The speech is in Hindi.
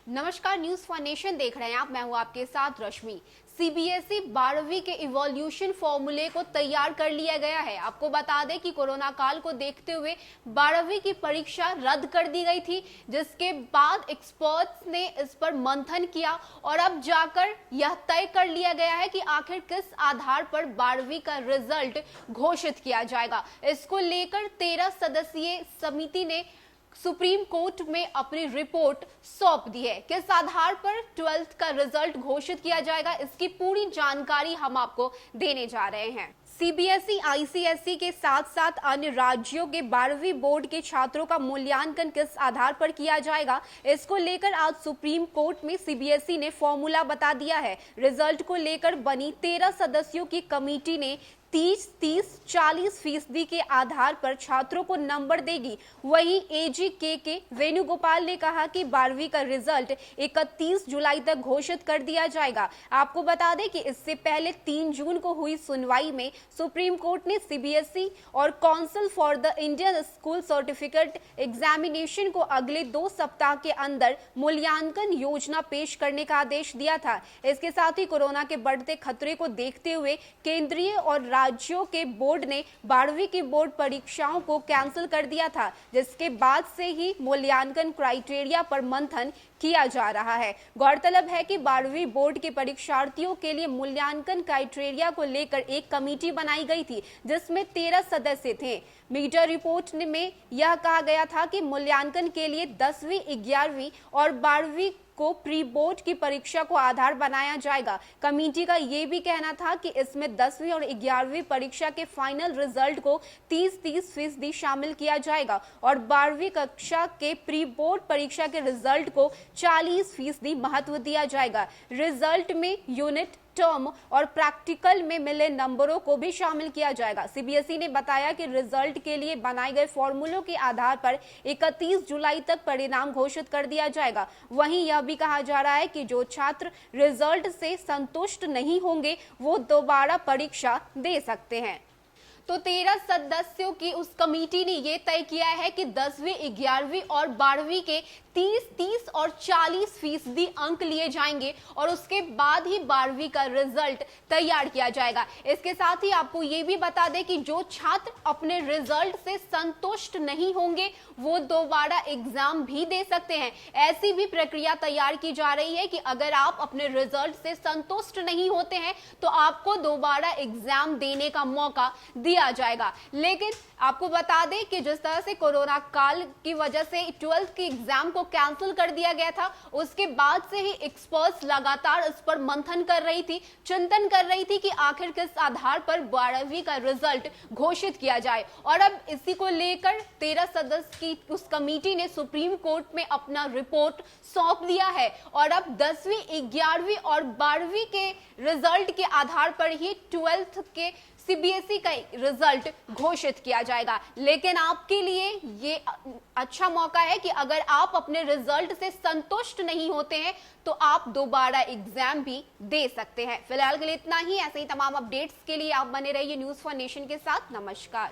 नमस्कार, न्यूज फॉर नेशन देख रहे हैं आप। मैं हूं आपके साथ रश्मि। सीबीएसई 12वीं के इवोल्यूशन फॉर्मूले को तैयार कर लिया गया है। आपको बता दें कि कोरोना काल को देखते हुए 12वीं की परीक्षा रद्द कर दी गई थी, जिसके बाद एक्सपर्ट्स ने इस पर मंथन किया और अब जाकर यह तय कर लिया गया है कि आखिर किस आधार पर 12वीं का रिजल्ट घोषित किया जाएगा। इसको लेकर 13 सदस्यीय समिति ने सुप्रीम कोर्ट में अपनी रिपोर्ट सौंप दी है। किस आधार पर 12th का रिजल्ट घोषित किया जाएगा, इसकी पूरी जानकारी हम आपको देने जा रहे हैं। सीबीएसई, आईसीएसई के साथ साथ अन्य राज्यों के 12वीं बोर्ड के छात्रों का मूल्यांकन किस आधार पर किया जाएगा, इसको लेकर आज सुप्रीम कोर्ट में सीबीएसई ने फॉर्मूला बता दिया है। रिजल्ट को लेकर बनी 13 सदस्यों की कमेटी ने 30-40% के आधार पर छात्रों को नंबर देगी। वहीं एजी के वेणुगोपाल ने कहा कि 12वीं का रिजल्ट 31 जुलाई तक घोषित कर दिया जाएगा। आपको बता दें कि इससे पहले 3 जून को हुई सुनवाई में सुप्रीम कोर्ट ने सीबीएसई और council for the Indian school certificate examination को अगले 2 सप्ताह के अंदर मूल्यांकन योजना पेश करने का आदेश दिया था। इसके साथ ही कोरोना के बढ़ते खतरे को देखते हुए केंद्रीय और राज्यों के बोर्ड ने 12वीं की बोर्ड परीक्षाओं को कैंसिल कर दिया था, जिसके बाद से ही मूल्यांकन क्राइटेरिया पर मंथन किया जा रहा है। गौरतलब है कि 12वीं बोर्ड के परीक्षार्थियों के लिए मूल्यांकन क्राइटेरिया को लेकर एक कमेटी बनाई गई थी, जिसमें 13 सदस्य थे। मीडिया रिपोर्ट में यह कहा गया था कि मूल्यांकन के लिए 10वीं, 11वीं और 12वीं को प्री बोर्ड की परीक्षा को आधार बनाया जाएगा। कमेटी का यह भी कहना था कि इसमें 10वीं और 11वीं परीक्षा के फाइनल रिजल्ट को 30% शामिल किया जाएगा और 12वीं कक्षा के प्री बोर्ड परीक्षा के रिजल्ट को 40% महत्व दिया जाएगा। रिजल्ट में यूनिट, टर्म और प्रैक्टिकल में मिले नंबरों को भी शामिल किया जाएगा। सीबीएसई ने बताया कि रिजल्ट के लिए बनाए गए फॉर्मूलों के आधार पर 31 जुलाई तक परिणाम घोषित कर दिया जाएगा। वहीं यह भी कहा जा रहा है कि जो छात्र रिजल्ट से संतुष्ट नहीं होंगे वो दोबारा परीक्षा दे सकते हैं। तो 13 सदस्यों की उस कमेटी ने यह तय किया है कि 10वीं, 11वीं और 12वीं के 30 और 40% अंक लिए जाएंगे और उसके बाद ही 12वीं का रिजल्ट तैयार किया जाएगा। इसके साथ ही आपको ये भी बता दें कि जो छात्र अपने रिजल्ट से संतुष्ट नहीं होंगे वो दोबारा एग्जाम भी दे सकते हैं। ऐसी भी प्रक्रिया तैयार की जा रही है कि अगर आप अपने रिजल्ट से संतुष्ट नहीं होते हैं तो आपको दोबारा एग्जाम देने का मौका दिया जाएगा। लेकिन आपको बता दें कि जिस तरह से कोरोना काल की वजह से 12th के एग्जाम को कैंसिल कर दिया गया था, उसके बाद से ही एक्सपर्ट्स लगातार इस पर मंथन कर रही थी, चिंतन कर रही थी कि आखिर किस आधार पर 12वीं का रिजल्ट घोषित किया जाए। और अब इसी को लेकर 13 सदस्य की उस कमेटी ने सुप्रीम कोर्ट में अपना रिपोर्ट सौंप दिया है और अब 10वीं, 11वीं और 12वीं के रिजल्ट के आधार पर ही 12th के सीबीएसई का रिजल्ट घोषित किया जाएगा। लेकिन आपके लिए ये अच्छा मौका है कि अगर आप अपने रिजल्ट से संतुष्ट नहीं होते हैं तो आप दोबारा एग्जाम भी दे सकते हैं। फिलहाल के लिए इतना ही। ऐसे ही तमाम अपडेट्स के लिए आप बने रहिए न्यूज फॉर नेशन के साथ। नमस्कार।